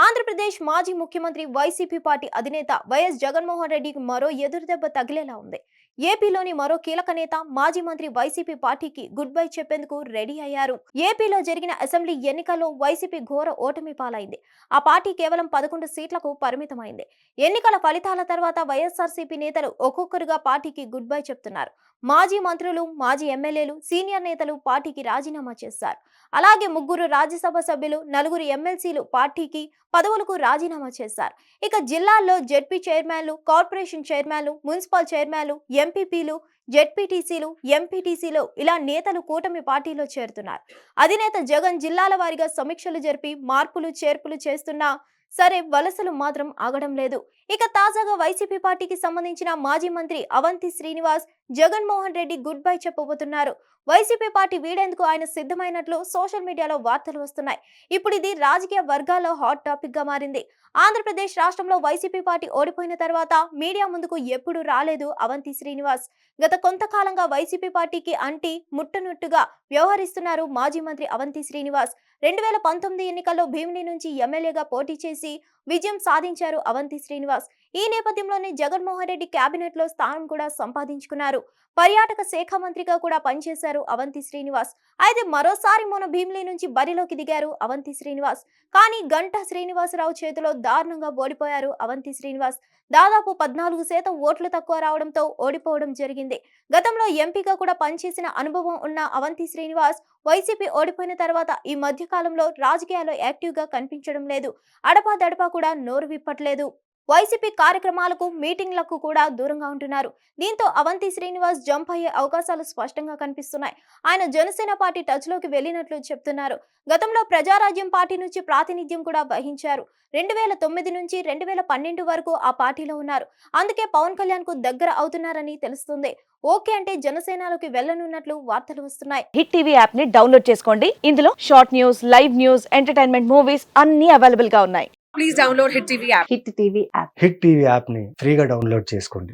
ఆంధ్రప్రదేశ్ మాజీ ముఖ్యమంత్రి YCP party అధినేత వైఎస్ జగన్మోహన్ రెడ్డికి మరో ఎదురుదెబ్బ తగిలేలా ఉంది. ఏపీలోని మరో కీలక నేత మాజీ మంత్రి వైసీపీ పార్టీకి గుడ్ బై చెప్పేందుకు రెడీ అయ్యారు. ఏపీలో జరిగిన అసెంబ్లీ ఎన్నికల్లో వైసీపీ ఘోర ఓటమి పాలైంది. ఆ పార్టీ కేవలం 11 సీట్లకు పరిమితమైంది. ఎన్నికల ఫలితాల తర్వాత వైఎస్ఆర్సీపీ నేతలు ఒక్కొక్కరుగా పార్టీకి గుడ్ బై చెప్తున్నారు. మాజీ మంత్రులు, మాజీ ఎమ్మెల్యేలు, సీనియర్ నేతలు పార్టీకి రాజీనామా చేశారు. అలాగే 3 రాజ్యసభ సభ్యులు, 4 ఎమ్మెల్సీలు పార్టీకి పదవులకు రాజీనామా చేశారు. ఇక జిల్లాల్లో జెడ్పీ చైర్మన్లు, కార్పొరేషన్ చైర్మన్లు, మున్సిపల్ చైర్మన్లు, ఎంపీపీలు, జెడ్పీటీసీలు, ఎంపీటీసీలు ఇలా నేతలు కూటమి పార్టీలో చేరుతున్నారు. అధినేత జగన్ జిల్లాల వారీగా సమీక్షలు జరిపి మార్పులు చేర్పులు చేస్తున్నా సరే వలసలు మాత్రం ఆగడం లేదు. ఇక తాజాగా వైసీపీ పార్టీకి సంబంధించిన మాజీ మంత్రి అవంతి శ్రీనివాస్ జగన్మోహన్ రెడ్డి గుడ్ బై చెప్పబోతున్నారు. వైసీపీ పార్టీ వీడేందుకు ఆయన సిద్ధమైనట్లు సోషల్ మీడియాలో వార్తలు వస్తున్నాయి. ఇప్పుడు ఇది రాజకీయ వర్గాల్లో హాట్ టాపిక్ గా మారింది. ఆంధ్రప్రదేశ్ రాష్ట్రంలో వైసీపీ పార్టీ ఓడిపోయిన తర్వాత మీడియా ముందుకు ఎప్పుడూ రాలేదు అవంతి శ్రీనివాస్. గత కొంతకాలంగా వైసీపీ పార్టీకి అంటి ముట్టనట్టుగా వ్యవహరిస్తున్నారు మాజీ మంత్రి అవంతి శ్రీనివాస్. 2019 ఎన్నికల్లో భీమిలి నుంచి ఎమ్మెల్యేగా పోటీ చేసి విజయం సాధించారు అవంతి శ్రీనివాస్. ఈ నేపథ్యంలోనే జగన్మోహన్ రెడ్డి కేబినెట్ లో స్థానం కూడా సంపాదించుకున్నారు. పర్యాటక శాఖ మంత్రిగా కూడా పనిచేశారు అవంతి శ్రీనివాస్. అయితే మరోసారి మొన్న భీమిలి నుంచి బరిలోకి దిగారు అవంతి శ్రీనివాస్. కానీ గంటా శ్రీనివాసరావు చేతిలో దారుణంగా ఓడిపోయారు అవంతి శ్రీనివాస్. దాదాపు 14% ఓట్లు తక్కువ రావడంతో ఓడిపోవడం జరిగింది. గతంలో ఎంపీగా కూడా పనిచేసిన అనుభవం ఉన్న అవంతి శ్రీనివాస్ వైసీపీ ఓడిపోయిన తర్వాత ఈ మధ్య కాలంలో రాజకీయాల్లో యాక్టివ్ గా కనిపించడం లేదు. అడపాదడపా కూడా నోరు విప్పట్లేదు. వైసీపీ కార్యక్రమాలకు, మీటింగ్లకు కూడా దూరంగా ఉంటున్నారు. దీంతో అవంతి శ్రీనివాస్ జంప్ అయ్యే అవకాశాలు స్పష్టంగా కనిపిస్తున్నాయి. ఆయన జనసేన పార్టీ టచ్ లోకి వెళ్లినట్లు చెప్తున్నారు. గతంలో ప్రజారాజ్యం పార్టీ నుంచి ప్రాతినిధ్యం కూడా వహించారు. 2009 నుంచి 2012 వరకు ఆ పార్టీలో ఉన్నారు. అందుకే పవన్ కళ్యాణ్ కు దగ్గర అవుతున్నారని తెలుస్తుంది. ఓకే అంటే జనసేనలోకి వెళ్లనున్నట్లు వార్తలు వస్తున్నాయి. హిట్ టీవీ యాప్ ని డౌన్లోడ్ చేసుకోండి. ఇందులో short news, live news, entertainment movies అన్ని అవైలబుల్ గా ఉన్నాయి. Please download Hit TV app. Hit TV app hit TV యాప్ని ఫ్రీగా డౌన్లోడ్ చేసుకోండి.